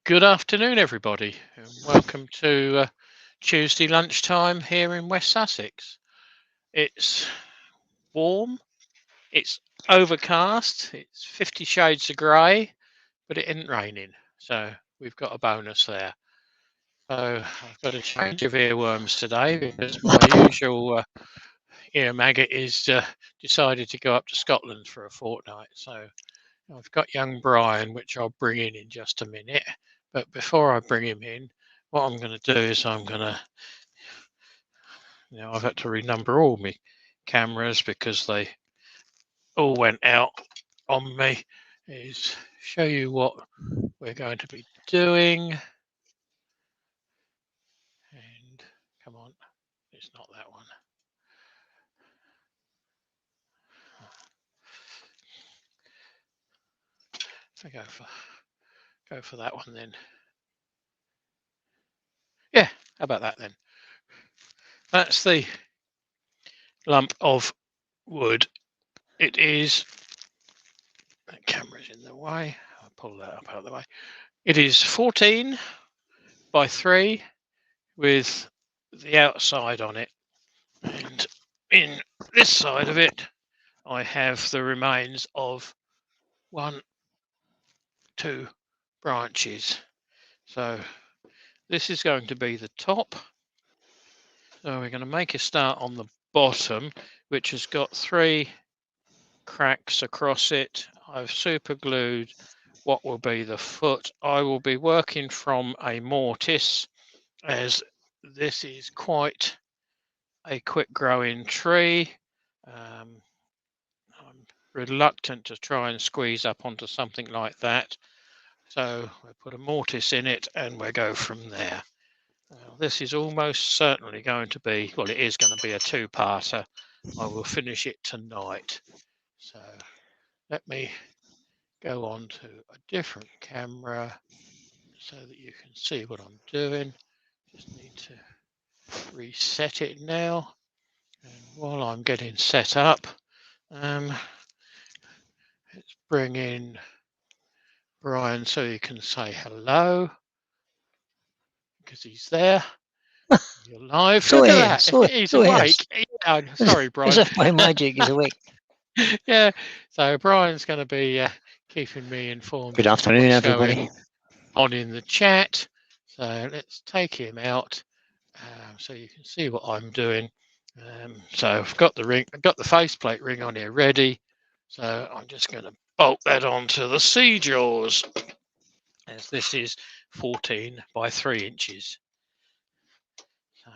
Good afternoon, everybody, and welcome to Tuesday lunchtime here in West Sussex. It's warm, it's overcast, it's 50 shades of grey, but it isn't raining, so we've got a bonus there. So I've got a change of earworms today because my usual ear maggot is decided to go up to Scotland for a fortnight. So I've got young Brian, which I'll bring in just a minute. But before I bring him in, what I'm going to do is I'm going to, I've had to renumber all my cameras because they all went out on me, is show you what we're going to be doing. And come on, it's not that one. So go for that one then. Yeah, how about that then? That's the lump of wood. It is, that camera's in the way. I'll pull that up out of the way. It is 14 by 3 with the outside on it. And in this side of it, I have the remains of 1, 2 branches. So this is going to be the top. So we're going to make a start on the bottom, which has got 3 cracks across it. I've super glued what will be the foot. I will be working from a mortise, as this is quite a quick growing tree. I'm reluctant to try and squeeze up onto something like that. So we'll put a mortise in it and we'll go from there. This is almost certainly going to be, well, it is going to be a 2-parter. I will finish it tonight. So let me go on to a different camera so that you can see what I'm doing. Just need to reset it now. And while I'm getting set up, let's bring in Brian so you can say hello, because he's there. You're live. So Look at that. He's awake. Yeah, sorry, Brian. As if by magic he's awake. Yeah. So Brian's going to be keeping me informed. Good afternoon, everybody. On in the chat. So let's take him out so you can see what I'm doing. So I've got the ring. I've got the faceplate ring on here ready. So I'm just going to bolt that onto the sea jaws, as this is 14 by 3 inches. So,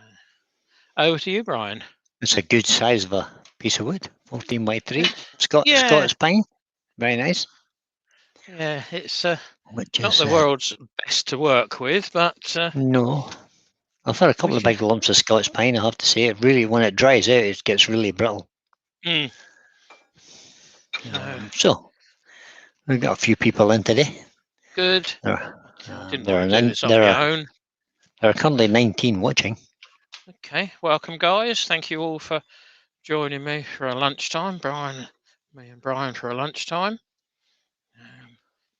over to you, Brian. It's a good size of a piece of wood, 14 by 3. Scottish pine, very nice. Yeah, it's not the world's best to work with, but no. I've had a couple of big lumps of Scottish pine, I have to say. It really, when it dries out, it gets really brittle. So, we've got a few people in today. Good. There are currently 19 watching. Okay, welcome guys. Thank you all for joining me for a lunchtime. Me and Brian for a lunchtime.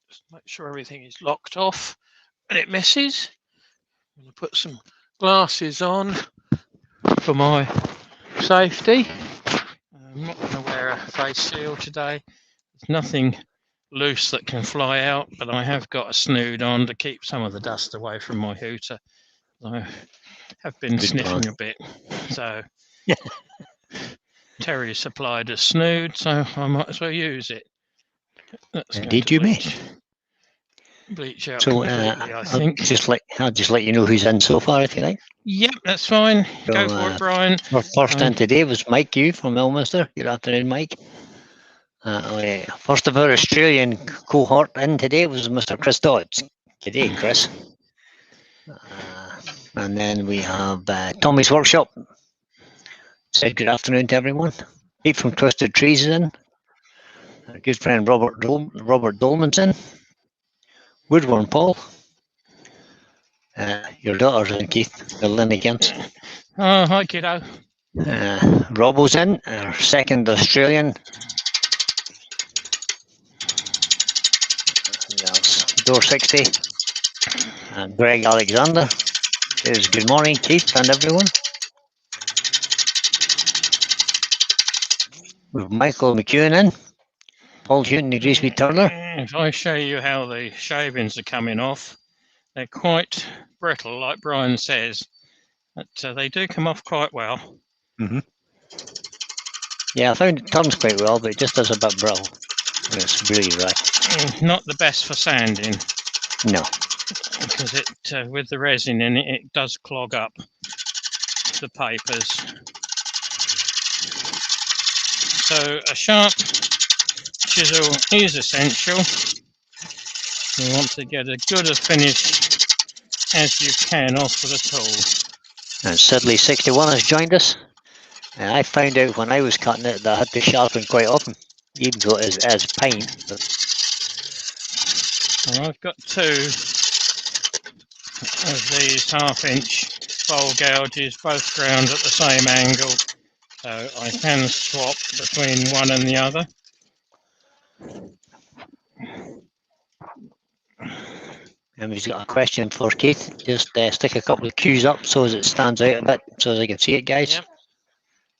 Just make sure everything is locked off and it misses. I'm going to put some glasses on for my safety. I'm not going to wear a face shield today. There's nothing loose that can fly out, but I have got a snood on to keep some of the dust away from my hooter. I have been sniffing a bit, so Terry supplied a snood, so I might as well use it. Indeed, you may. Bleach out so completely, I think. I'll just let you know who's in so far, if you like. Yep, that's fine. So, go for it, Brian. Our first in today was Mike Yu from Ilminster. Good afternoon, Mike. First of our Australian cohort in today was Mr. Chris Dodds. G'day, Chris. And then we have Tommy's Workshop. Said good afternoon to everyone. Pete from Twisted Trees is in. Our good friend Robert Dolman's in. Woodworm Paul. Your daughter's in, Keith. They're in again. Oh, hi, kiddo. Robbo's in, our second Australian. Door 60. And Greg Alexander says good morning, Keith and everyone. With Michael McEwen in, Paul Hewton agrees with Turner. If I show you how the shavings are coming off, they're quite brittle, like Brian says, but they do come off quite well. Yeah, I found it turns quite well, but it just does a bit brittle. It's really right. Not the best for sanding. No. Because it, with the resin in it, it does clog up the papers. So a sharp chisel is essential. You want to get as good a finish as you can off with a tool. And Sidley61 has joined us. And I found out when I was cutting it that I had to sharpen quite often, even though it is as pine. But And I've got 2 of these 1/2-inch bowl gouges, both ground at the same angle, so I can swap between one and the other. and we've got a question for Keith. Just stick a couple of cues up so as it stands out a bit, so as I can see it, guys. Yep.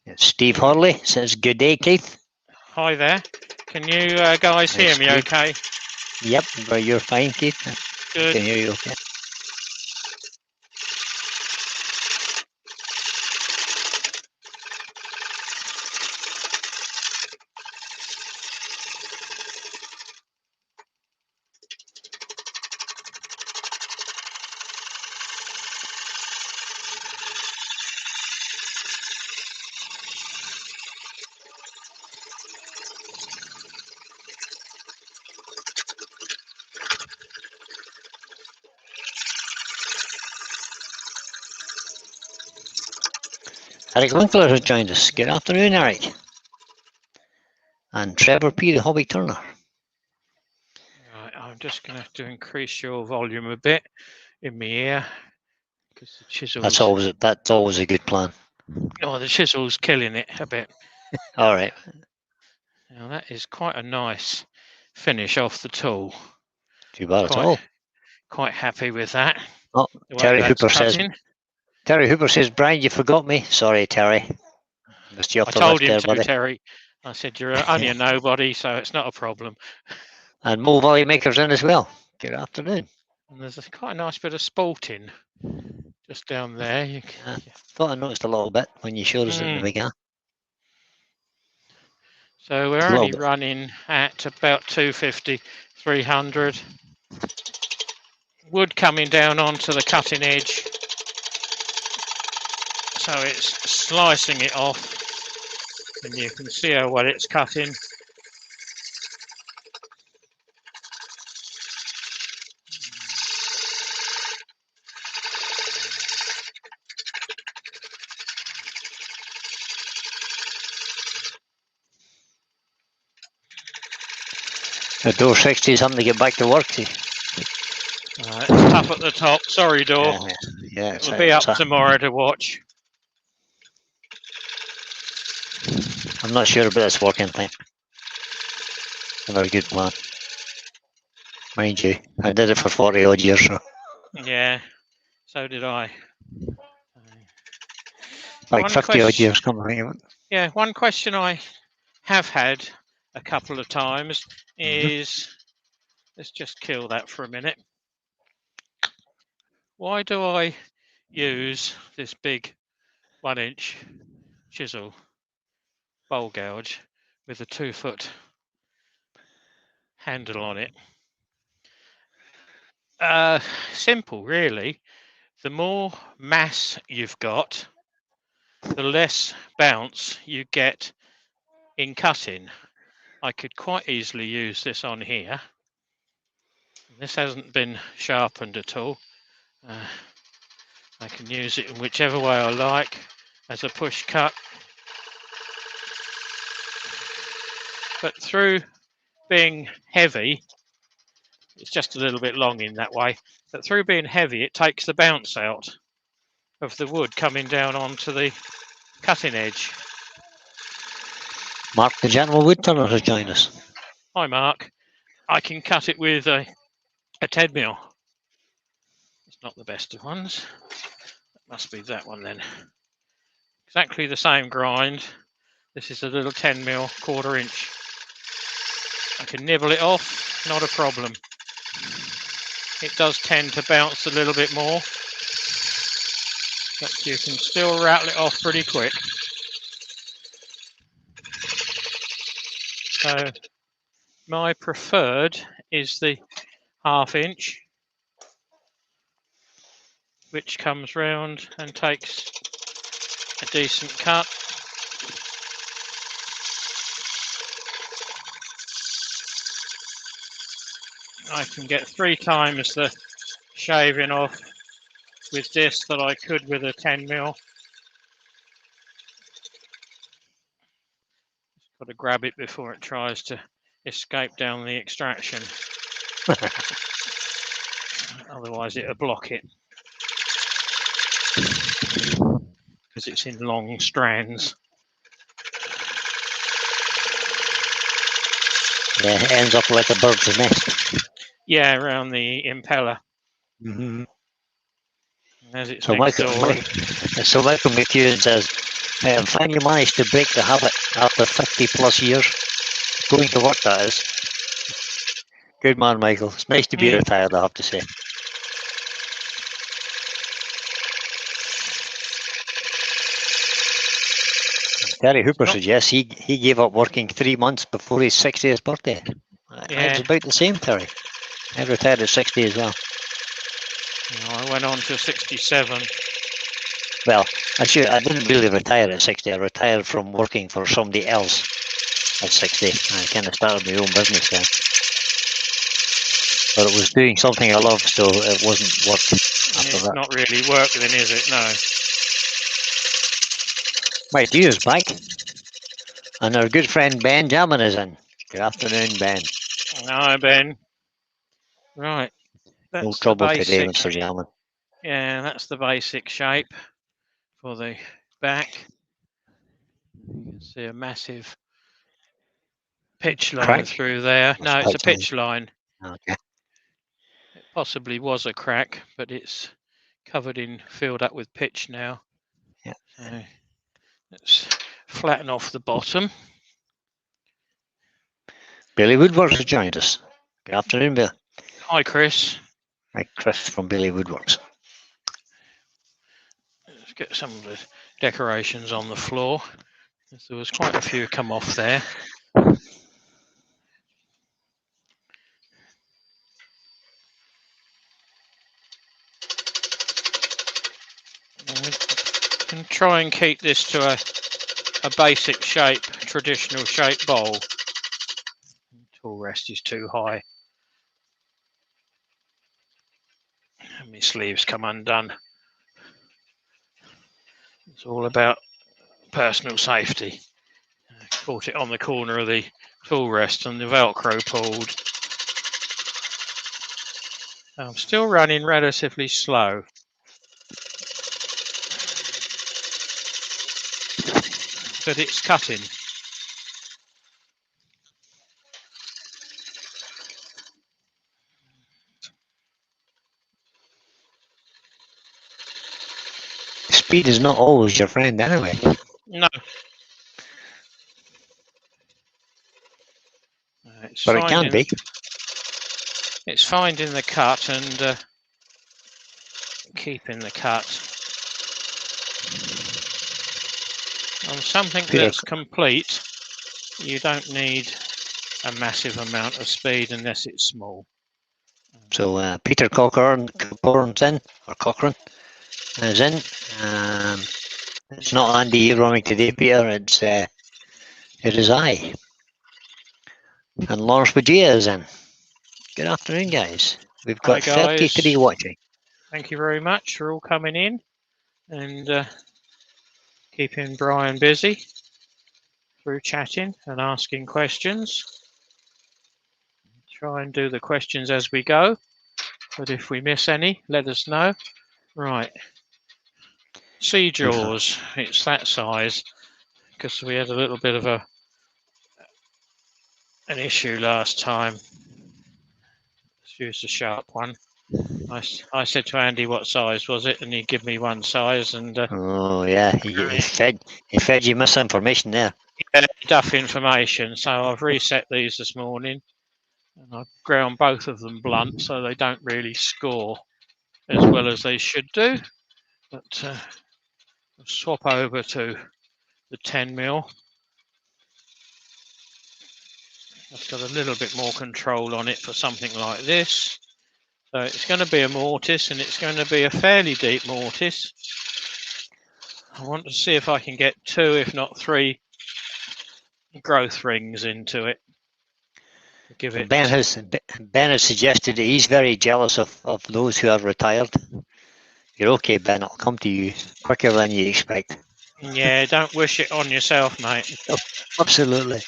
It's Steve Hurley says, good day, Keith. Hi there. Can you guys hear me okay? Yep, but you're fine, Keith. I Good. can hear you okay. Eric Winkler has joined us. Good afternoon, Eric. And Trevor P, the hobby turner. Right, I'm just going to have to increase your volume a bit in my ear because the chisel's. That's always a good plan. Oh, the chisel's killing it a bit. All right. Now that is quite a nice finish off the tool. Too bad at all. Quite happy with that. Oh, Terry Hooper says, Brian, you forgot me. Sorry, Terry. I told him to, Terry. I said, you're only a nobody, so it's not a problem. And Mo Volleymaker's in as well. Good afternoon. And there's quite a nice bit of sporting just down there. I thought I noticed a little bit when you showed us at the beginning. So we're only running at about 250, 300. Wood coming down onto the cutting edge. So it's slicing it off. And you can see how well it's cutting. The door 60 is having to get back to work. It's tough at the top. Sorry, door. Yeah, it'll be up tomorrow to watch. I'm not sure about this working thing. A very good plan. Mind you, I did it for 40 odd years. So. Yeah, so did I. Like 50 odd years coming. Yeah, one question I have had a couple of times is, let's just kill that for a minute. Why do I use this big 1-inch chisel bowl gouge with a 2-foot handle on it? Simple, really. The more mass you've got, the less bounce you get in cutting. I could quite easily use this on here. This hasn't been sharpened at all. I can use it in whichever way I like as a push cut. But through being heavy, it's just a little bit long in that way, but through being heavy, it takes the bounce out of the wood coming down onto the cutting edge. Mark, the General Wood Turner, has joined us. Hi, Mark. I can cut it with a 10mm. Not the best of ones. It must be that one then. Exactly the same grind. This is a little 10mm 1/4 inch. I can nibble it off, not a problem. It does tend to bounce a little bit more, but you can still rattle it off pretty quick. So my preferred is the 1/2 inch, which comes round and takes a decent cut. I can get 3 times the shaving off with this that I could with a 10mm. Got to grab it before it tries to escape down the extraction. Otherwise it'll block it. Because it's in long strands. Yeah, it ends up like a bird's nest. Yeah, around the impeller. Mm-hmm. As it's So next Michael, door. so Michael McEwen says, finally managed to break the habit after 50+ years. Going to work, that is. Good man, Michael. It's nice to be retired, I have to say. Terry Hooper says yes, he gave up working 3 months before his 60th birthday. Yeah. It's about the same, Terry. I retired at 60 as well. I went on to 67. Well, I didn't really retire at 60. I retired from working for somebody else at 60. I kind of started my own business then. But it was doing something I loved, so it wasn't work after It's that. not really work then, is it? No. My dear is back. And our good friend Ben Jamin is in. Good afternoon, Ben. Hi, Ben. Right. That's No trouble the today, basic. Mr. Jamin. Yeah, that's the basic shape for the back. You can see a massive pitch line Crack? through there. No, it's a pitch line. Okay. It possibly was a crack, but it's filled up with pitch now. Yeah. So let's flatten off the bottom. Billy Woodworks has joined us. Good afternoon, Bill. Hi, Chris. Hi, Chris from Billy Woodworks. Let's get some of the decorations on the floor. There was quite a few come off there. We can try and keep this to a basic shape, traditional shape bowl. Tool rest is too high. And my sleeves come undone. It's all about personal safety. I caught it on the corner of the tool rest and the Velcro pulled. I'm still running relatively slow. But it's cutting. Speed is not always your friend anyway. No. But it can be. It's finding the cut and keeping the cut. On something that's complete, you don't need a massive amount of speed unless it's small. So Peter Cochrane is in. It's not Andy running today, Peter. It is I. And Lawrence Bajia is in. Good afternoon, guys. We've got 33 watching. Thank you very much for all coming in and keeping Brian busy through chatting and asking questions. Try and do the questions as we go, but if we miss any, let us know. Right. Sea jaws, it's that size because we had a little bit of an issue last time. Let's use the sharp one. I said to Andy, what size was it? And he gave me one size, and Oh yeah, he fed you misinformation there. duff information. So I've reset these this morning, and I've ground both of them blunt, so they don't really score as well as they should do. But I'll swap over to the 10mm. I've got a little bit more control on it for something like this. So it's going to be a mortise, and it's going to be a fairly deep mortise. I want to see if I can get 2, if not 3, growth rings into it. Give it. Ben has suggested that he's very jealous of those who have retired. You're okay, Ben. I'll come to you quicker than you expect. Yeah, don't wish it on yourself, mate. Absolutely.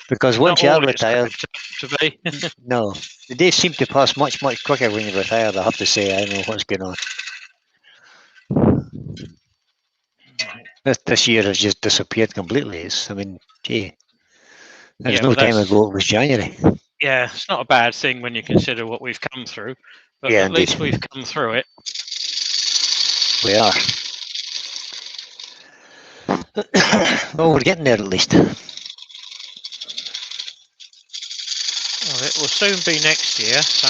Because once you are retired, to be. no, the days seem to pass much quicker when you're retired. I have to say, I don't know what's going on. This year has just disappeared completely. I mean, gee, there's no time ago it was January. Yeah, it's not a bad thing when you consider what we've come through, but yeah, at least we've come through it. We are. Well, we're getting there at least. Well, it will soon be next year, so.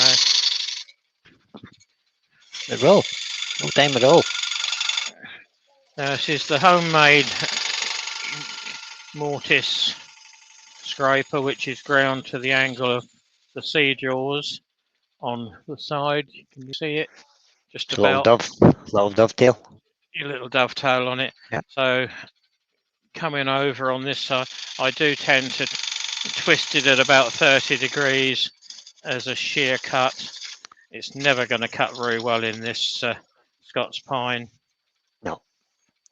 It will. No time at all. This is the homemade mortise scraper, which is ground to the angle of the sea jaws on the side. Can you see it? Just it's about. Little dovetail. Your little dovetail on it. Yep. So coming over on this side, I do tend to twist it at about 30 degrees as a shear cut. It's never going to cut very well in this Scots pine. No.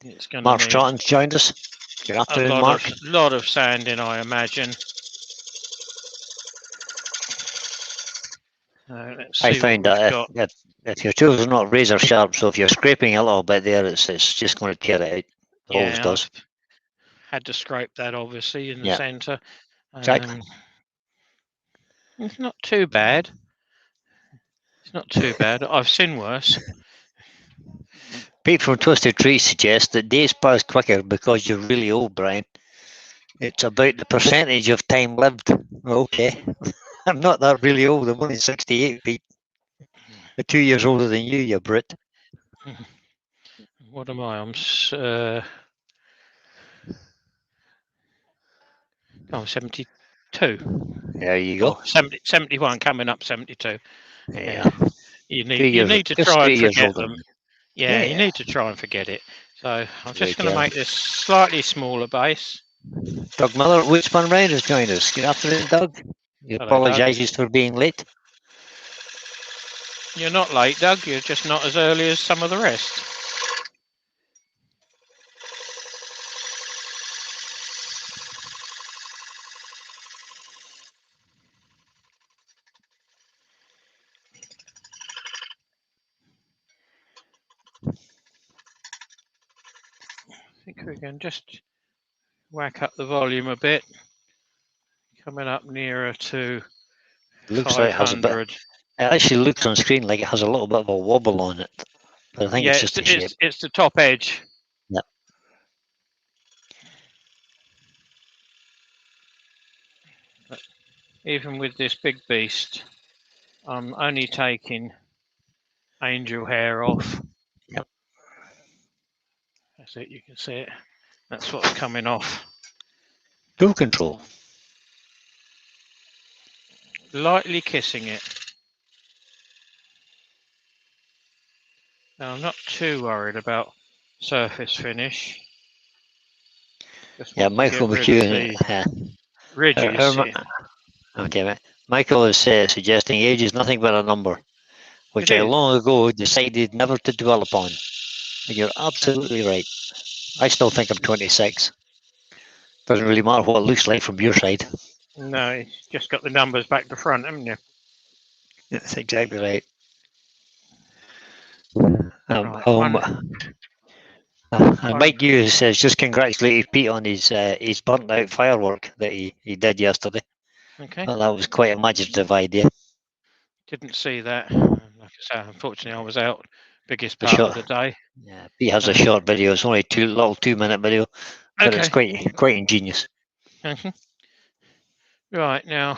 It's going Mark to Stratton's joined us. Good afternoon, Mark. A lot of sanding, I imagine. I find that if your tools are not razor sharp, so if you're scraping a little bit there, it's just going to tear it out. It always does. I've had to scrape that obviously in the centre. Exactly. It's not too bad. It's not too bad. I've seen worse. Pete from Twisted Trees suggests that days pass quicker because you're really old, Brian. It's about the percentage of time lived. Okay. I'm not that really old. I'm only 68, Pete. I'm 2 years older than you Brit. What am I? I'm 72. There you go. 71, coming up 72. Yeah. You need to try and forget them. Yeah, you need to try and forget it. So I'm just going to make this slightly smaller base. Doug Miller, Woodspun Round has joined us. Good afternoon, Doug. He apologises for being late. You're not late, Doug. You're just not as early as some of the rest. I think we can just whack up the volume a bit. Coming up nearer to 500. It actually looks on screen like it has a little bit of a wobble on it. But I think it's just the shape. It's the top edge. Yep. But even with this big beast, I'm only taking angel hair off. Yep. That's it, you can see it. That's what's coming off. Tool control. Lightly kissing it. Now I'm not too worried about surface finish. Michael McHugh. Ridges. Okay, mate. Michael is suggesting age is nothing but a number, which I long ago decided never to dwell upon. And you're absolutely right. I still think I'm 26. Doesn't really matter what it looks like from your side. No, you've just got the numbers back to front, haven't you? That's exactly right. Mike Hughes says just congratulated Pete on his burnt out firework that he did yesterday. Okay. Well, that was quite an imaginative idea. Didn't see that. I'll like I say, unfortunately, I was out biggest The part of short, the day. yeah, he has a short video. It's only little 2 minute video, but it's Okay. quite ingenious. Mhm. Right, now I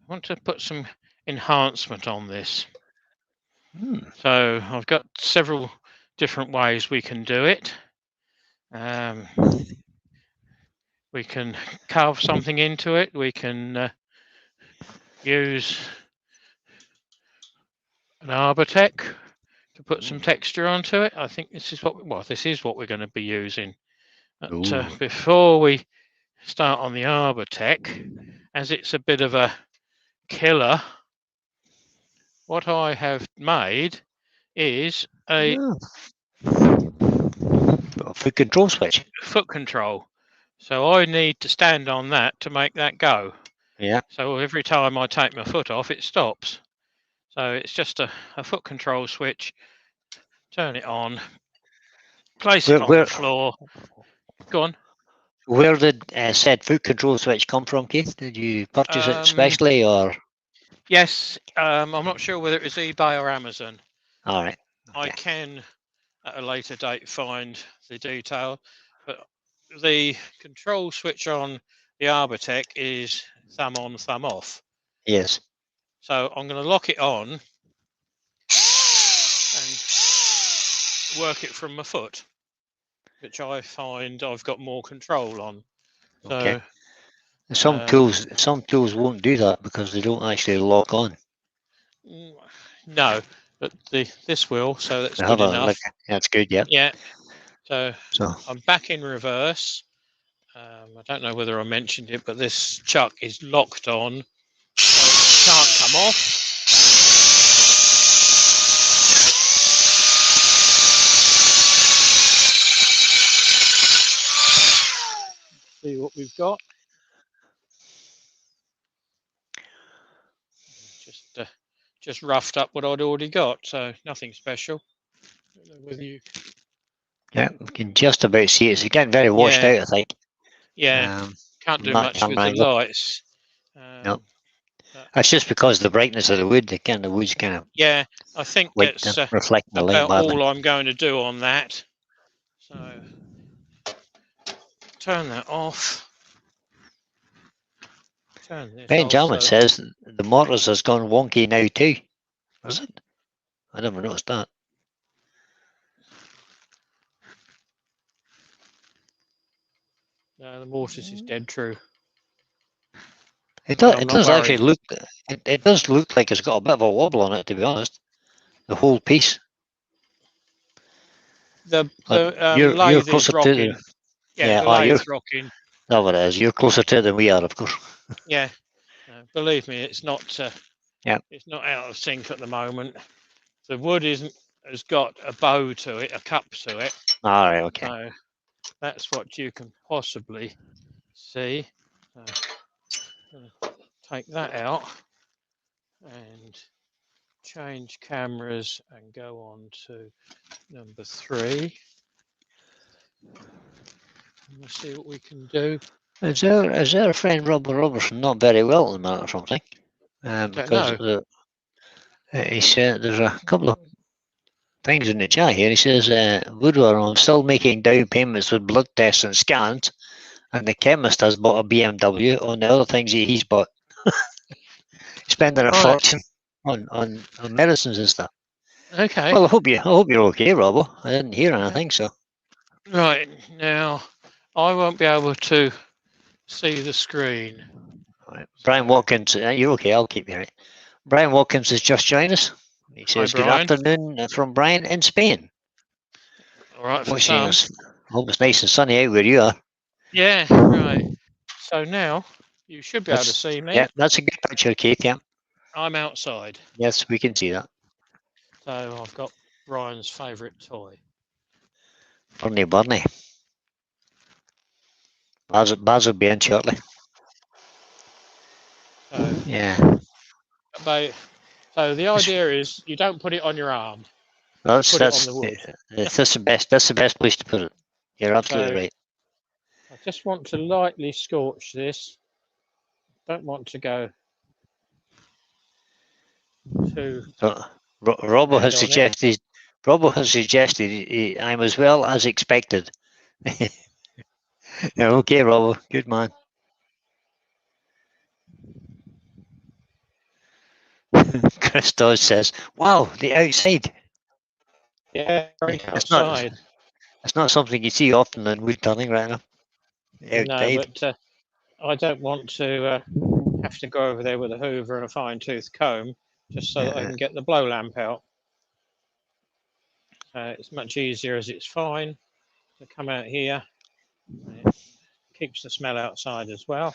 want to put some enhancement on this. Hmm. So I've got several different ways we can do it. We can carve something into it. We can use an Arbortech to put some texture onto it. I think this is what we're going to be using. But Ooh. before we start on the Arbortech, as it's a bit of a killer, what I have made is a Foot control switch. foot control. So I need to stand on that to make that go. Yeah. So every time I take my foot off, it stops. So it's just a foot control switch. Turn it on, place it on the floor. Go on. Where did said foot control switch come from, Keith? Did you purchase it specially, or? Yes, I'm not sure whether it was eBay or Amazon. All right. I Okay. can at a later date find the detail, but the control switch on the Arbortech is thumb on, thumb off. Yes. So I'm going to lock it on and work it from my foot, which I find I've got more control on. Okay. So Some tools won't do that because they don't actually lock on. no, but this will, so that's They good have enough. That's good. Yeah. Yeah. So So I'm back in reverse. I don't know whether I mentioned it, but this chuck is locked on, so it can't come off. See what we've got. Just roughed up what I'd already got, so nothing special. I don't know whether you... yeah, we can just about see it. It's getting very washed out, I think. Yeah, can't do that much with camera the angle. lights. No. That's just because the brightness of the wood, the wood's kind of Yeah, I think that's reflecting the light about badly. all I'm going to do on that. So turn that off. Turn this Ben off. Jarman says the Mortis has gone wonky now too. Is it? I never noticed that. No, the Mortis is dead true. It does actually look. It does look like it's got a bit of a wobble on it, to be honest. The whole piece. The you're lathe closer is rocking. to the. Yeah, the lathe's rocking. No, it is. You're closer to it than we are, of course. Yeah, believe me, it's not. Yeah. It's not out of sync at the moment. The wood has got a bow to it, a cup to it. All right. Okay. So that's what you can possibly see. Take that out and change cameras and go on to number 3. We'll see what we can do. Is there a friend Robert Robertson not very well at the minute or something? Because he said there's a couple of things in the chat here. He says, Woodward, I'm still making down payments with blood tests and scans, and the chemist has bought a BMW on the other things he's bought. Spending a fortune on medicines and stuff. Okay. Well, I hope you're okay, Robbo. I didn't hear anything, so. Right, now I won't be able to see the screen. Right. Brian Watkins, you're okay, I'll keep you right. Brian Watkins has just joined us. He says, good afternoon from Brian in Spain. All right, for watching us. Hope it's nice and sunny out where you are. Yeah, right. So now you should be able to see me. Yeah, that's a good picture, Keith. Yeah. I'm outside. Yes, we can see that. So I've got Brian's favourite toy. Bernie. Baz will be in shortly. Yeah. So the idea is you don't put it on your arm. That's it on the wood. That's the best place to put it. You're absolutely right. I just want to lightly scorch this. Don't want to go to So, Robbo has hand on it. suggested. Robbo has suggested I'm as well as expected. Yeah, okay, Robbo, good man. Chris Dawes says, "Wow, the outside. Yeah, great It's not. outside. It's not something you see often in wood turning right now. The No, outside. but I don't want to have to go over there with a hoover and a fine tooth comb just so that I can get the blow lamp out. It's much easier as it's fine to come out here. It keeps the smell outside as well.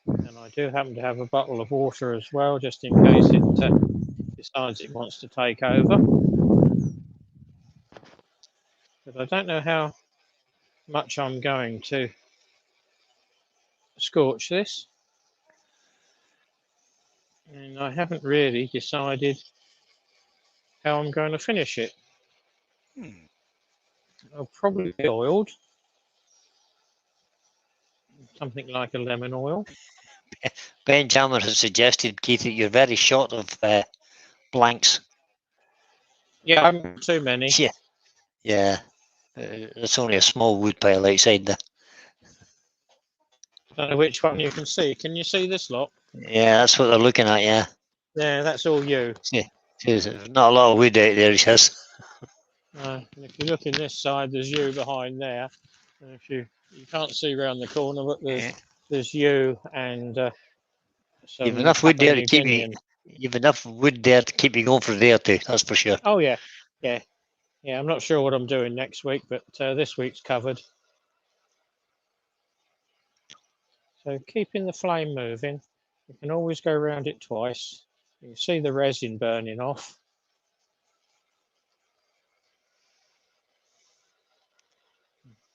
And I do happen to have a bottle of water as well, just in case it decides it wants to take over. But I don't know how much I'm going to scorch this. And I haven't really decided how I'm going to finish it. I'll probably be oiled. Something like a lemon oil. Ben Jammer has suggested, Keith, that you're very short of blanks. Yeah, I haven't too many. Yeah. Yeah. It's only a small wood pile outside there. I don't know which one you can see. Can you see this lot? Yeah, that's what they're looking at, yeah. Yeah, that's all you. There's not a lot of wood out there, he says. And if you look in this side, there's you behind there. And if you can't see round the corner, but there's you and some You've enough wood Papua there to New keep you. Guinean. You've enough wood there to keep you going for there too. That's for sure. Oh yeah. I'm not sure what I'm doing next week, but this week's covered. So keeping the flame moving, you can always go around it twice. You can see the resin burning off.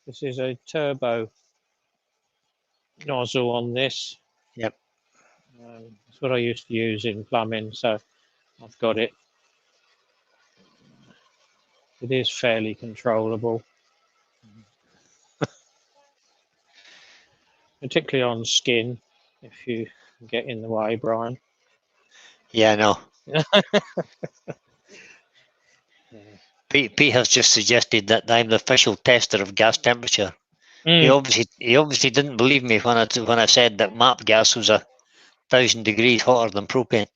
This is a turbo nozzle on this. Yep. That's what I used to use in plumbing, so I've got it. It is fairly controllable, particularly on skin, if you get in the way, Brian. Yeah, I know. Pete has just suggested that I'm the official tester of gas temperature. He obviously didn't believe me when I said that MAP gas was 1,000 degrees hotter than propane.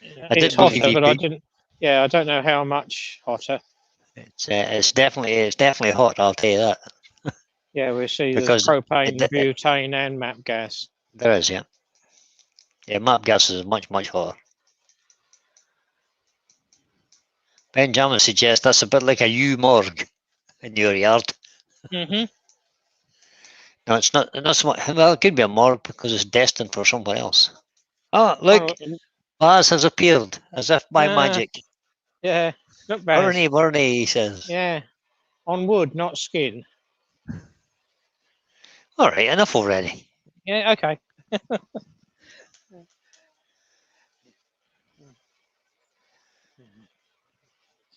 It's hotter, but I didn't. Yeah, I don't know how much hotter. It's definitely hot. I'll tell you that. Yeah, we see there's propane, butane, and MAP gas. There is, yeah. Yeah, MAP gas is much hotter. Benjamin suggests that's a bit like a U-morgue in your yard. Mm-hmm. No, it's not so much. Well, it could be a morgue because it's destined for someone else. Oh, look! Baz has appeared, as if by magic. Yeah, look, Baz. Bernie, he says. Yeah, on wood, not skin. All right, enough already. Yeah, okay.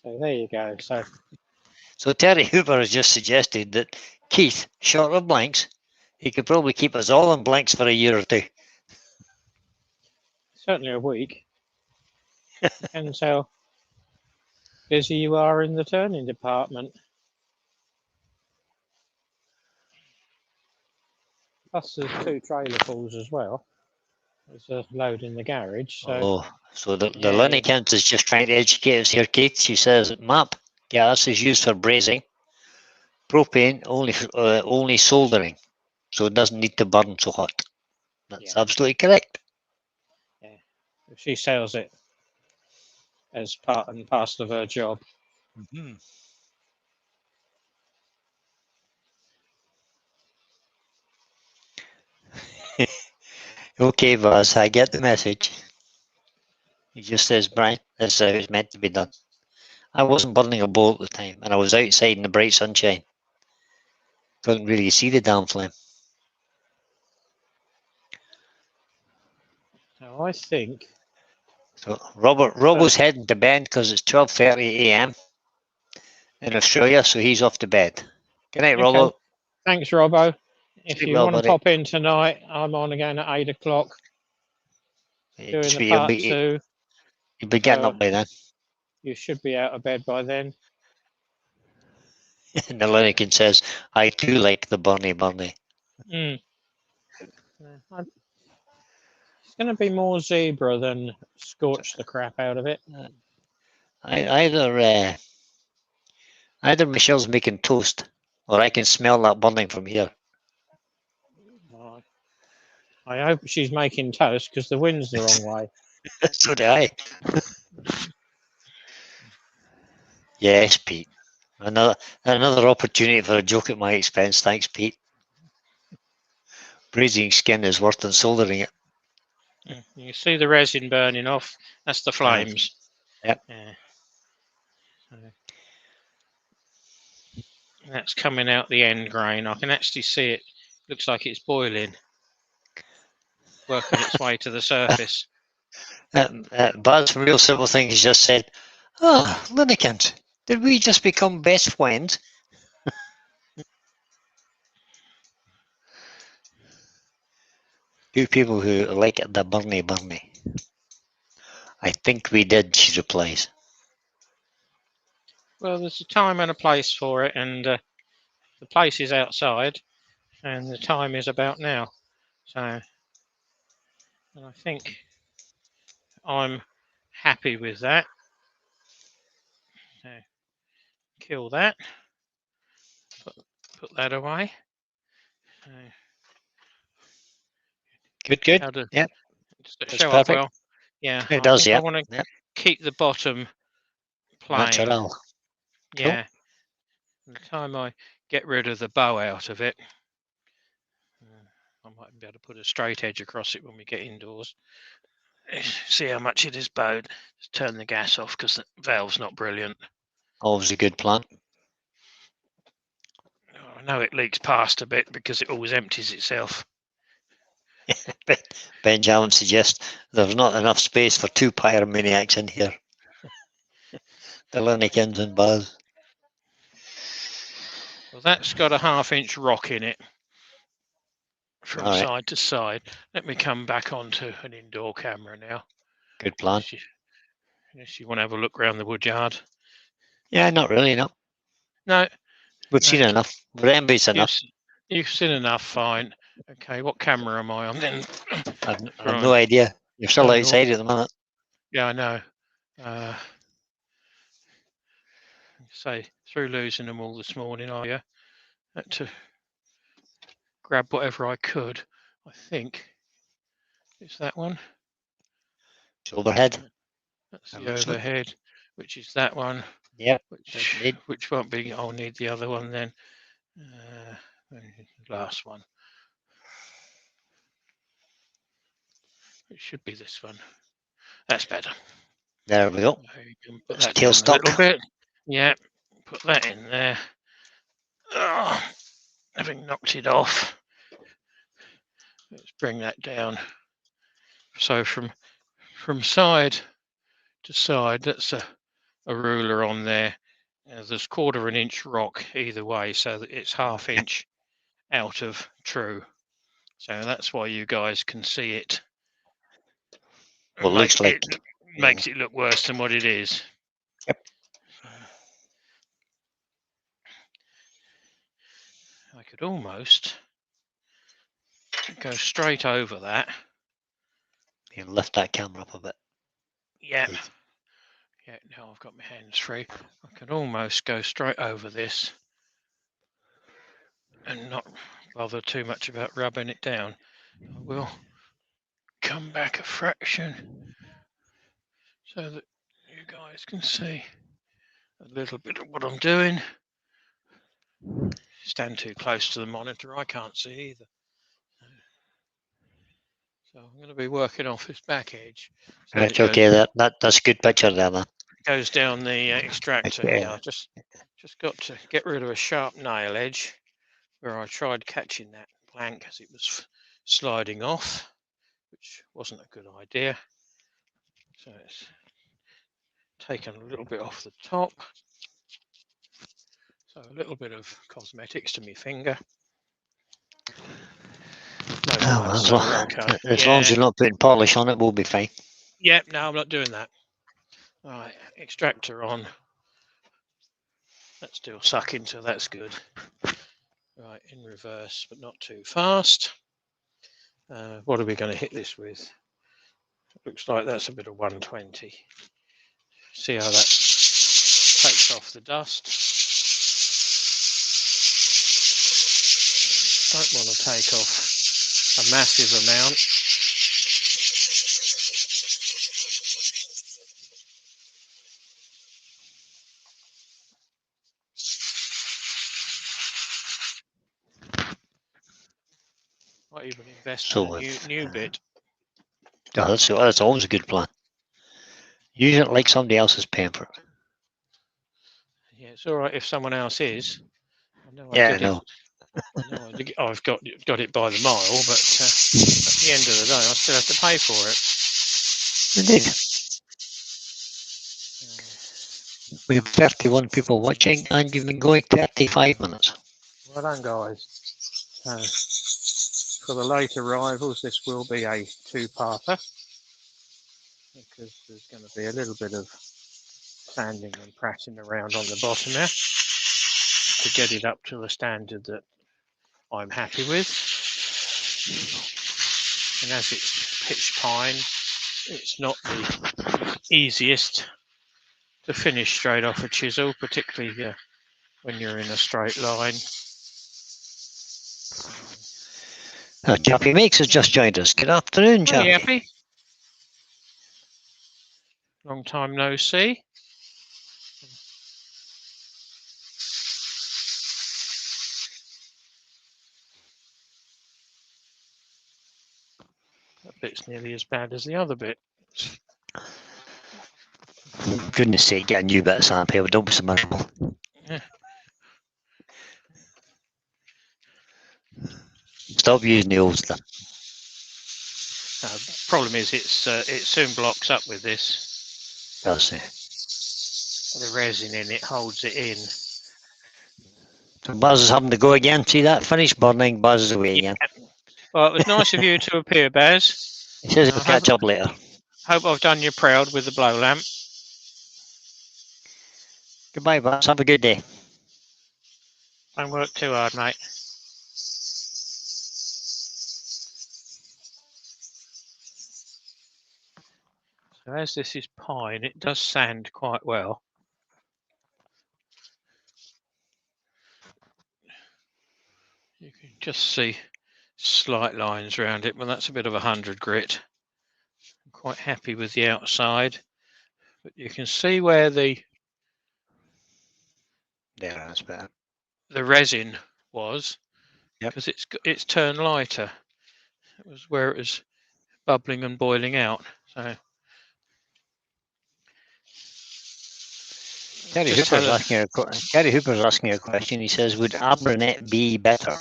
So there you go. So Terry Hooper has just suggested that Keith, short of blanks, he could probably keep us all in blanks for a year or two. Certainly a week. Depends how busy you are in the turning department. Plus, there's 2 trailer pulls as well. There's a load in the garage. So the Lenny Kent is just trying to educate us here, Keith. She says that MAP gas is used for brazing. Propane only soldering, so it doesn't need to burn so hot. That's absolutely correct. Yeah, she sells it as part and parcel of her job. Mm-hmm. Okay, Buzz, I get the message. He just says, Brian, this is how it's meant to be done. I wasn't burning a bowl at the time, and I was outside in the bright sunshine. Couldn't really see the damn flame. So I think. So Robbo's heading to bed because it's 12:30 a.m. in Australia, so he's off to bed. Good night, Robbo. Thanks, Robbo. if Keep you well, want to buddy. pop in tonight, I'm on again at 8 o'clock doing the You'll part 2. be getting So up by then. you should be out of bed by then. And the Lincoln says, I too like the Bernie Bernie. Mm. It's going to be more zebra than scorch the crap out of it. Either Michelle's making toast, or I can smell that burning from here. I hope she's making toast because the wind's the wrong way. So do I. Yes, Pete. Another opportunity for a joke at my expense. Thanks, Pete. Braising skin is worse than soldering it. You see the resin burning off. That's the flames. Yep. Yeah. So that's coming out the end grain. I can actually see it. Looks like it's boiling, working its way to the surface. Buzz from Real Simple Things just said, "Oh, Linnekins, did we just become best friends?" Two people who like the Bernie Bernie. I think we did, she replies. Well, there's a time and a place for it, and the place is outside, and the time is about now. So, and I think I'm happy with that. So, kill that. Put that away. Good. Yep. Does it That's show up perfect. well? Yeah, It I does, think I yep. want to Yep. keep the bottom plain. Natural. Cool. Yeah. By the time I get rid of the bow out of it, I might be able to put a straight edge across it when we get indoors. See how much it is bowed. Just turn the gas off because the valve's not brilliant. Always a good plan. I know it leaks past a bit because it always empties itself. Benjamin suggests there's not enough space for two pyromaniacs in here. The Linnekins and Buzz. Well, that's got a 1/2-inch rock in it from All right. side to side. Let me come back onto an indoor camera now. Good plan. Unless you want to have a look around the woodyard. Yeah, not really, no. No. We've seen enough. Rainbow's enough. You've seen enough, fine. Okay, what camera am I on then? I've no idea. You're still outside at the minute. Yeah, I know. Say, through losing them all this morning, I had to grab whatever I could. I think it's that one. It's overhead. That's the overhead, which is that one. Yep. Which won't be. I'll need the other one then. Last one. It should be this one. That's better. There we go. Put that tailstock. A little bit. Yeah. Put that in there. Oh, having knocked it off. Let's bring that down. So from side to side, that's a ruler on there. There's 1/4 inch rock either way, so that it's 1/2 inch out of true. So that's why you guys can see it. Well, looks like it makes it look worse than what it is. Yep. I could almost go straight over that. You can lift that camera up a bit. Yeah. Yeah, now I've got my hands free. I can almost go straight over this and not bother too much about rubbing it down. I will come back a fraction so that you guys can see a little bit of what I'm doing. Stand too close to the monitor, I can't see either. So I'm going to be working off this back edge. So Right, okay, that's a good picture there, man. Goes down the extractor Okay. here. I just got to get rid of a sharp nail edge where I tried catching that blank as it was sliding off, which wasn't a good idea. So it's taken a little bit off the top. So a little bit of cosmetics to my finger. No Oh, wire, well, so okay. as long as you're not putting polish on it, we'll be fine. Yep, no, I'm not doing that. All right, extractor on. That's still sucking, so that's good. Right, in reverse, but not too fast. What are we going to hit this with? Looks like that's a bit of 120. See how that takes off the dust. Don't want to take off a massive amount. Might even invest in a new bit. Oh, that's always a good plan. Use it like somebody else is paying for it. Yeah, it's all right if someone else is. I know I know. I've got it by the mile, but at the end of the day, I still have to pay for it. Indeed. We have 31 people watching, and you've been going 35 minutes. Well done, guys. For the late arrivals, this will be a two-parter because there's going to be a little bit of sanding and prattling around on the bottom there to get it up to the standard that I'm happy with. And as it's pitch pine, it's not the easiest to finish straight off a chisel, particularly when you're in a straight line. Chappie Makes has just joined us. Good afternoon, Chappie. Hi, Chappie. Long time no see. That bit's nearly as bad as the other bit. For goodness sake, get a new bit of sandpaper. Don't be so miserable. Yeah. Stop using the old stuff. Problem is, it soon blocks up with this. Does it? The resin in it holds it in. So Buzz is having to go again. See that? Finish burning. Buzz is away again. Well, it was nice of you to appear, Baz. He says he'll catch up later. Hope I've done you proud with the blow lamp. Goodbye, Buzz. Have a good day. Don't work too hard, mate. So as this is pine, it does sand quite well. You can just see slight lines around it, but that's a bit of 100 grit. I'm quite happy with the outside, but you can see where the That's better. The resin was, Yep. because it's turned lighter. It was where it was bubbling and boiling out. So Gary Hooper's asking a question. He says, "Would Abranet be better?"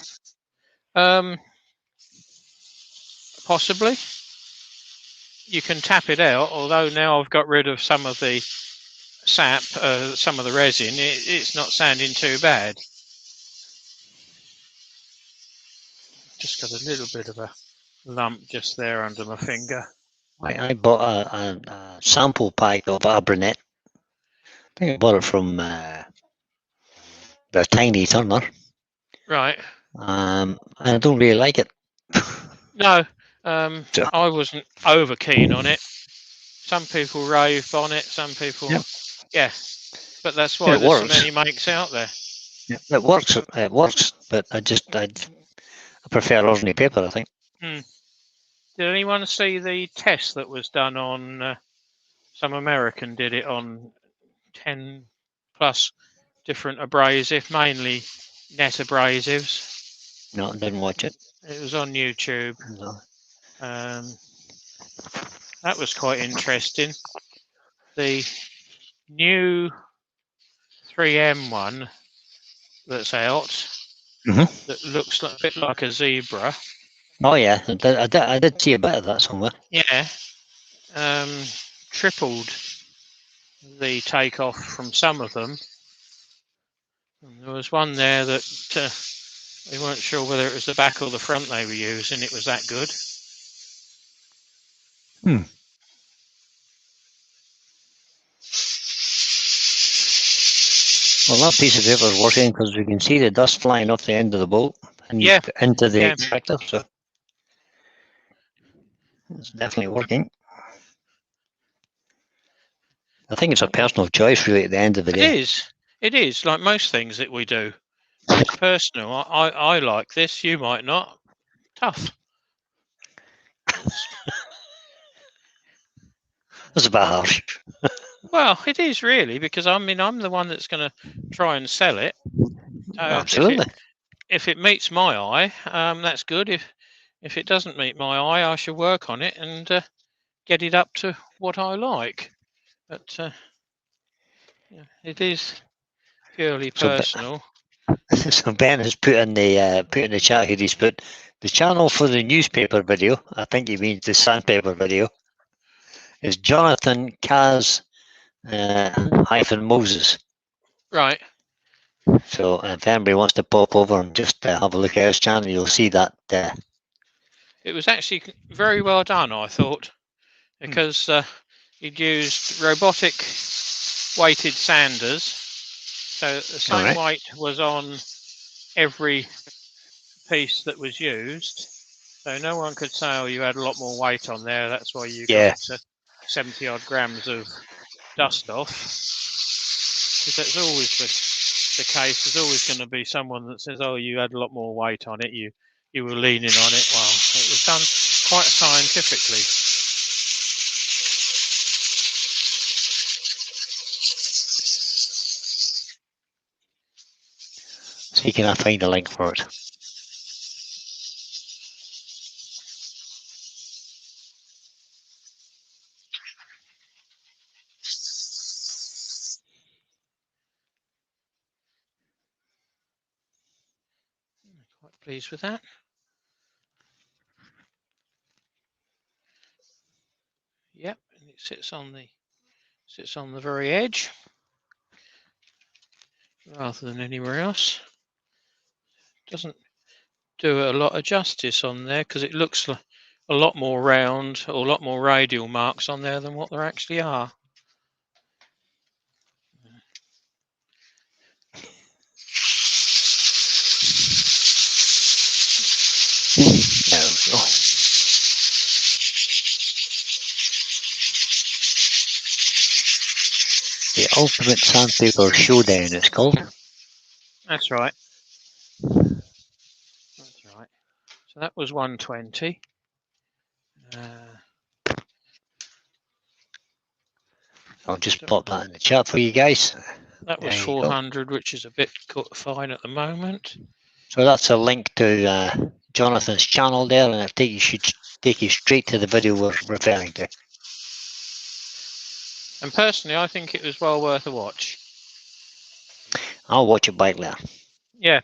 Possibly. You can tap it out, although now I've got rid of some of the sap, some of the resin, it's not sanding too bad. Just got a little bit of a lump just there under my finger. I bought a sample pack of Abranet. I think I bought it from the Tiny Turner. Right. And I don't really like it. No, I wasn't over keen on it. Some people rave on it, some people, yeah. But that's why there's so many makes out there. Yeah, it works, but I prefer ordinary paper, I think. Did anyone see the test that was done on, some American did it on 10 plus different abrasive, mainly net abrasives? No, I didn't watch it. It was on YouTube. No. That was quite interesting. The new 3M one that's out, that looks a bit like a zebra. Oh yeah, I did see a bit of that somewhere. Yeah, tripled the takeoff from some of them. And there was one there that They weren't sure whether it was the back or the front they were using. It was that good. Well, that piece of paper is working because we can see the dust flying off the end of the bolt and Yeah. into the Yeah. extractor, so it's definitely working. I think it's a personal choice, really, at the end of the It day. is. It is, like most things that we do. It's personal. I like this. You might not. Tough. That's a bit harsh. Well, it is really, because I mean, I'm the one that's going to try and sell it. Absolutely. If it meets my eye, that's good. If it doesn't meet my eye, I shall work on it and get it up to what I like. But yeah, it is purely personal. So Ben has put in the chat here. He's put the channel for the newspaper video. I think he means the sandpaper video. Is Jonathan Kaz hyphen Moses. Right. So if anybody wants to pop over and just have a look at his channel, you'll see that. It was actually very well done, I thought, because he'd used robotic weighted sanders. So the same weight was on every piece that was used. So no one could say, oh, you had a lot more weight on there. That's why you got 70 odd grams of dust off. Because that's always the case. There's always going to be someone that says, oh, you had a lot more weight on it. You were leaning on it. Well, it was done quite scientifically. See, can I find a link for it? Quite pleased with that. Yep, and it sits on the very edge rather than anywhere else. Doesn't do a lot of justice on there because it looks like a lot more round or a lot more radial marks on there than what there actually are. There we go. The Ultimate Sandpaper Showdown, it's called. That's right. That's right. So that was 120. I'll just pop that in the chat for you guys. That was 400, which is a bit fine at the moment. So that's a link to Jonathan's channel there, and it should take you straight to the video we're referring to. And personally, I think it was well worth a watch. I'll watch it back later. Yeah.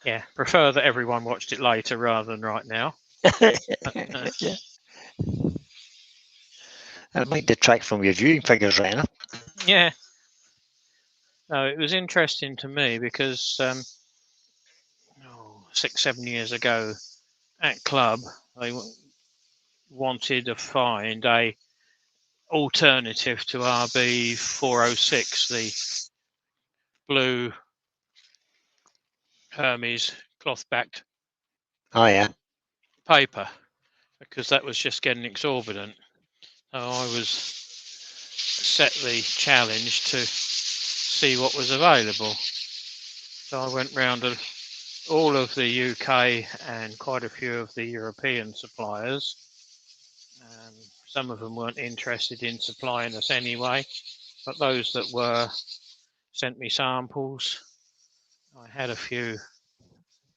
Yeah. Prefer that everyone watched it later rather than right now. Yeah. It might detract from your viewing figures, Rainer. Yeah. No, it was interesting to me because 6-7 years ago at club, they wanted to find a alternative to RB 406, the blue Hermes cloth-backed paper, because that was just getting exorbitant. So I was set the challenge to see what was available. So I went round all of the UK and quite a few of the European suppliers. Some of them weren't interested in supplying us anyway, but those that were sent me samples. I had a few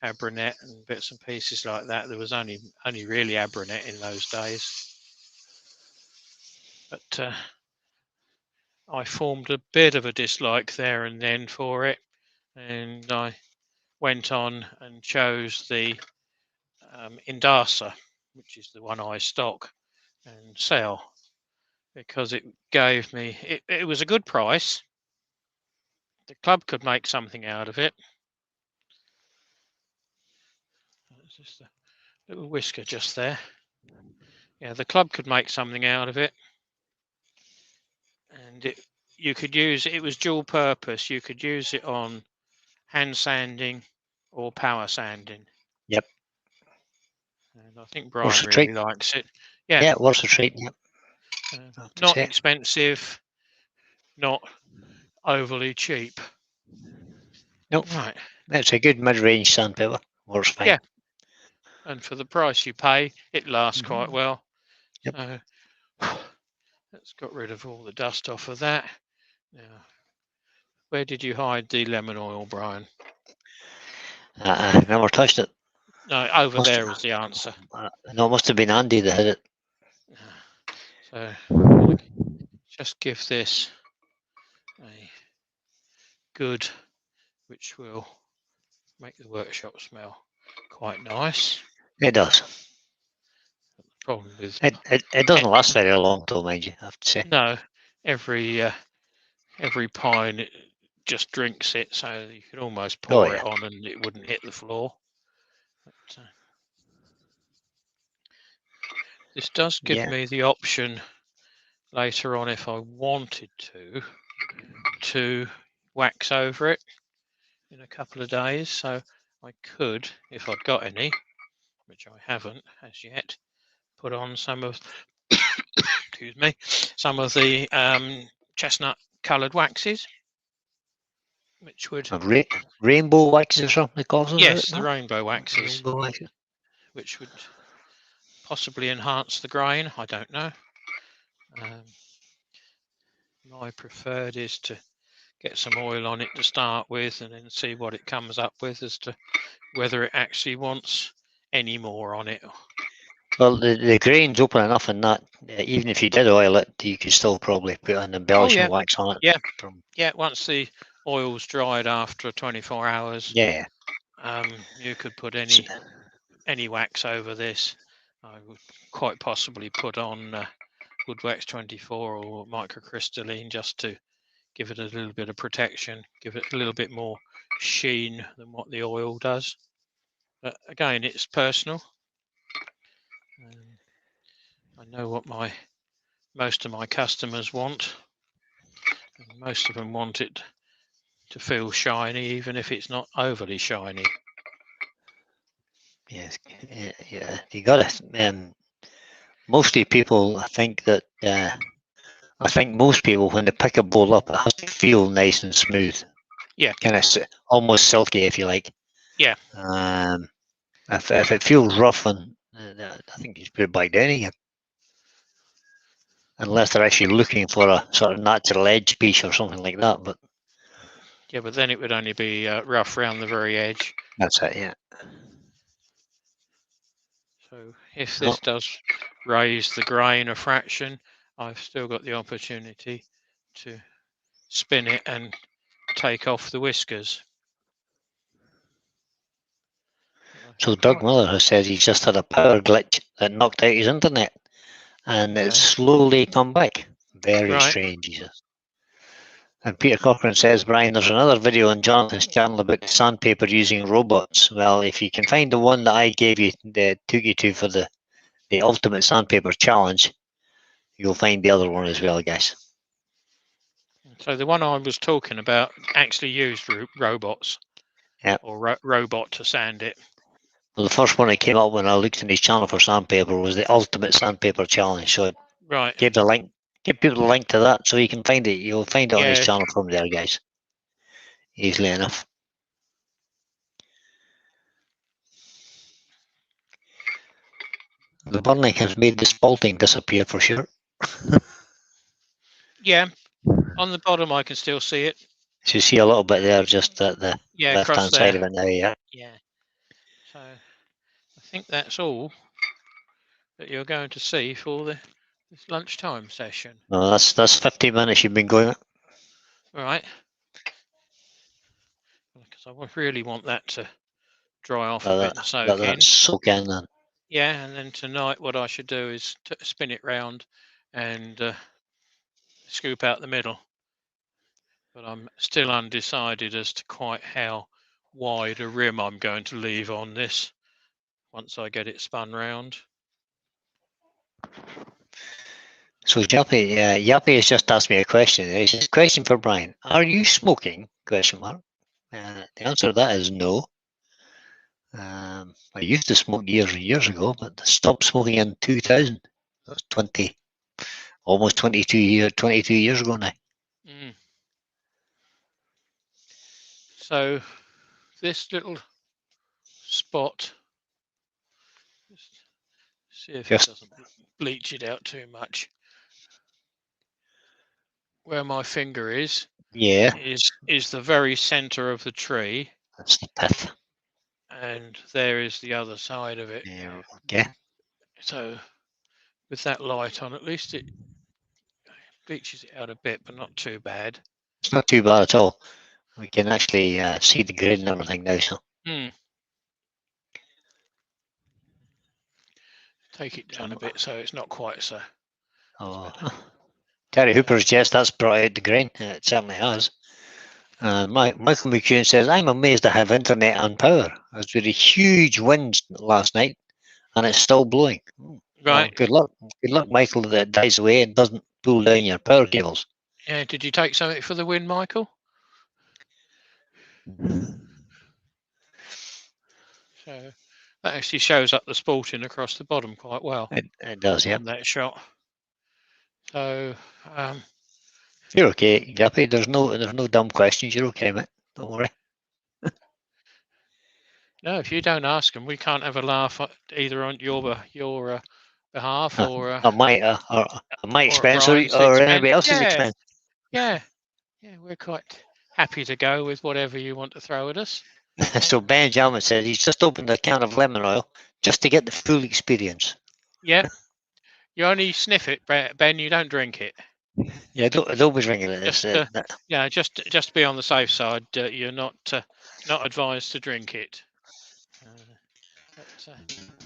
Abranet and bits and pieces like that. There was only really Abranet in those days. But I formed a bit of a dislike there and then for it, and I went on and chose the Indasa, which is the one I stock and sell, because it gave me, it was a good price. The club could make something out of it. Just a little whisker just there. Yeah, the club could make something out of it, and you could use it. It was dual purpose. You could use it on hand sanding or power sanding. Yep. And I think Worth Brian a really treat. likes it. Yeah, Yeah, worth a treat. Yep. I have to not say. expensive, not overly cheap. Nope. Right. It's a good mid-range sandpaper. Works fine. Yeah. And for the price you pay, it lasts quite Mhm. well. Yep. So let's got rid of all the dust off of that. Now, where did you hide the lemon oil, Brian? Never touched it. No, over Must there is the answer. No, it must have been Andy that had it. So I'm going to just give this a good, which will make the workshop smell quite nice. It does. Problem with It doesn't last very long, though, mind you. I have to say. no, every pine it just drinks it, so you could almost pour Oh, it yeah. on and it wouldn't hit the floor. But, this does give Yeah. me the option later on, if I wanted to wax over it in a couple of days. So I could, if I'd got any, which I haven't as yet, put on some of excuse me, some of the chestnut coloured waxes, which would Rainbow waxes or something they call them, is yes, it the not? rainbow waxes, Rainbow waxes. which would possibly enhance the grain. I don't know. My preferred is to get some oil on it to start with and then see what it comes up with as to whether it actually wants any more on it. Well, the grain's open enough in that, even if you did oil it, you could still probably put an embellishment wax on it. Yeah. Yeah, once the oil's dried after 24 hours, Yeah. you could put any wax over this. I would quite possibly put on Woodwax 24 or microcrystalline just to give it a little bit of protection, give it a little bit more sheen than what the oil does. But again, it's personal. I know what most of my customers want, and most of them want it to feel shiny, even if it's not overly shiny. Yes. Yeah. You got to. Mostly people think that. I think most people, when they pick a bowl up, it has to feel nice and smooth. Yeah. Kind of almost silky, if you like. Yeah. If it feels rough, and I think you should put it back down again. Unless they're actually looking for a sort of natural edge piece or something like that. But yeah, but then it would only be rough around the very edge. That's it, yeah. So if this does raise the grain a fraction, I've still got the opportunity to spin it and take off the whiskers. So Doug Miller has said he's just had a power glitch that knocked out his internet, and it's slowly come back. Very strange, he says. And Peter Cochran says, Brian, there's another video on Jonathan's channel about sandpaper using robots. Well, if you can find the one that I gave you, that took you to for the ultimate sandpaper challenge, you'll find the other one as well, guys. So the one I was talking about actually used robots. Yeah. Or robot to sand it. Well, the first one that came up when I looked in his channel for sandpaper was the ultimate sandpaper challenge. So right. Give people the link to that so you can find it. You'll find it on his channel from there, guys. Easily enough. The burning has made the spalting disappear for sure. Yeah, on the bottom I can still see it. So you see a little bit there, just at the left-hand there. side of it now, yeah. Yeah. So I think that's all that you're going to see for this lunchtime session. No, that's 15 minutes you've been going. Right. Because I really want that to dry off a bit and soak in. Soak in then. Yeah, and then tonight what I should do is spin it round and scoop out the middle. But I'm still undecided as to quite how wide a rim I'm going to leave on this. once I get it spun round. So Yappy has just asked me a question. He says, question for Brian. Are you smoking? Question mark. The answer to that is no. I used to smoke years and years ago, but stopped smoking in 2000. That was almost 22 years ago now. Mm. So this little spot, just see if it doesn't bleach it out too much. Where my finger is the very center of the tree. That's the pith. And there is the other side of it. Yeah, okay. So with that light on, at least it bleaches it out a bit, but not too bad. It's not too bad at all. We can actually see the grid and everything now. So. Take it down a bit so it's not quite so. Oh. Terry Hooper suggests that's brought out the grain. It certainly has. Michael McEwen says, I'm amazed I have internet and power. There's been a huge wind last night and it's still blowing. Right. Well, good luck. Good luck, Michael, that it dies away and doesn't pull down your power cables. Yeah, did you take something for the win, Michael? So that actually shows up the sporting across the bottom quite well. It does, yeah. On that shot. So you're okay, Guppy. There's no dumb questions. You're okay, mate. Don't worry. No, if you don't ask them, we can't have a laugh either on your behalf or at my expense or anybody else's expense. Yeah, we're quite happy to go with whatever you want to throw at us. So Benjamin said he's just opened a can of lemon oil just to get the full experience. Yeah, you only sniff it, Ben. You don't drink it. Yeah, don't be drinking it. Just be on the safe side. You're not advised to drink it.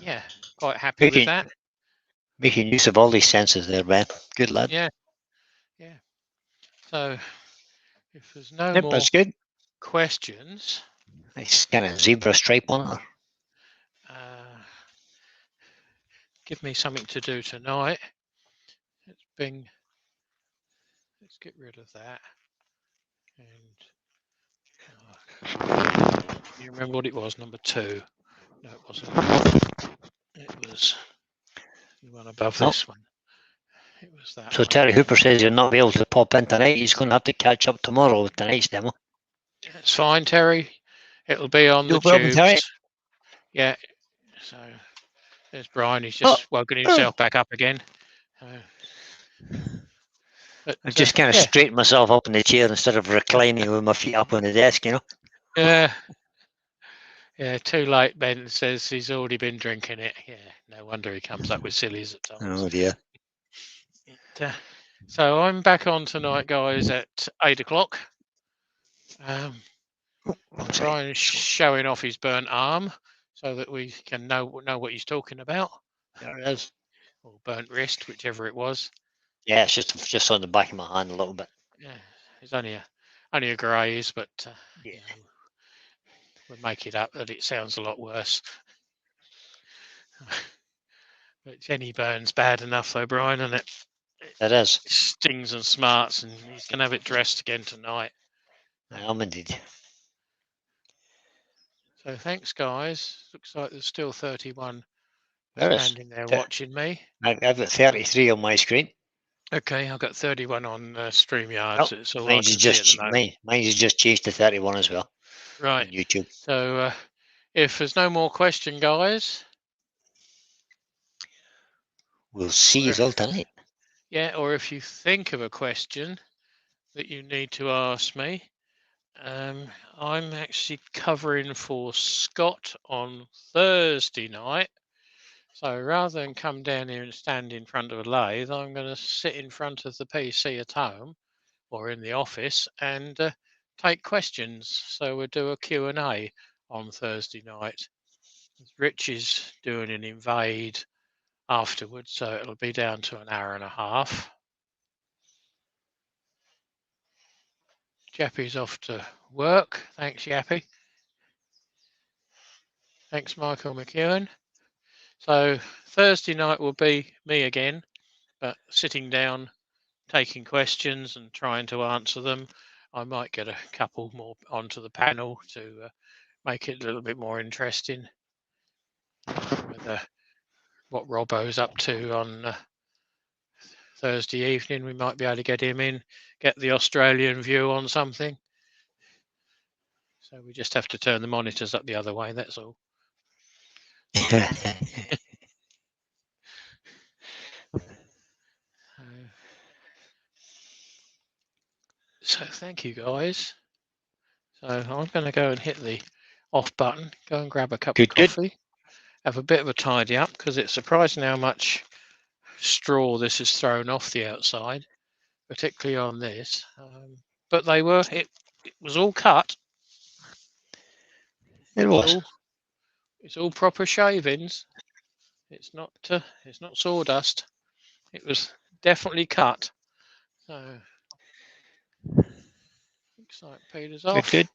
Yeah, quite happy with that. Making use of all these senses there, Ben. Good lad. Yeah. So, if there's no more that's good. questions, nice kind of zebra stripe on it. Give me something to do tonight. Let's get rid of that. And you remember what it was? Number 2. No, it wasn't. It was the one above this one. It was that. So Terry Hooper says you'll not be able to pop in tonight. He's going to have to catch up tomorrow with tonight's demo. It's fine, Terry. It'll be on the tubes. Yeah. So there's Brian. He's just woken himself back up again. I just kind of straightened myself up in the chair instead of reclining with my feet up on the desk, you know. Yeah, too late. Ben says he's already been drinking it. Yeah, no wonder he comes up with sillies at times. Oh dear. So I'm back on tonight, guys, at 8 o'clock. Brian's showing off his burnt arm so that we can know what he's talking about. There it is. Or burnt wrist, whichever it was. Yeah, it's just on the back of my hand a little bit. Yeah, it's only a graze, but we'll make it up that it sounds a lot worse. But Jenny burns bad enough though, Brian, and it is. It stings and smarts, and he's gonna have it dressed again tonight. I am indeed. So thanks, guys. Looks like there's still 31 standing there watching me. I've got 33 on my screen. Okay, I've got 31 on StreamYard. So mine's just changed to 31 as well. Right. On YouTube. So if there's no more question, guys, we'll see you all tonight. Yeah, or if you think of a question that you need to ask me, I'm actually covering for Scott on Thursday night. So rather than come down here and stand in front of a lathe, I'm going to sit in front of the PC at home or in the office and take questions. So we'll do a Q&A on Thursday night. Rich is doing an invade afterwards, so it'll be down to an hour and a half. Yappy's off to work. Thanks, Yappy. Thanks, Michael McEwen. So Thursday night will be me again, but sitting down, taking questions and trying to answer them. I might get a couple more onto the panel to make it a little bit more interesting. With what Robbo's up to on Thursday evening, we might be able to get him in, get the Australian view on something. So we just have to turn the monitors up the other way, that's all. So thank you guys. So I'm going to go and hit the off button, go and grab a cup of coffee, have a bit of a tidy up, because it's surprising how much straw this has thrown off the outside, particularly on this. But they were, it was all cut. It was. It's all proper shavings. It's not sawdust. It was definitely cut. So looks like Peter's off. Good.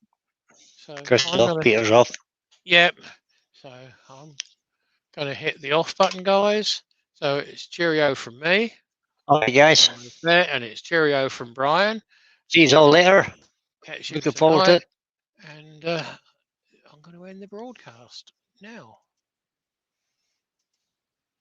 So Chris is off. Peter's off. Yep. So I'm going to hit the off button, guys. So it's cheerio from me. All right, guys. And it's cheerio from Brian. See you all later. Catch you Looking forward to it. And I'm going to end the broadcast now.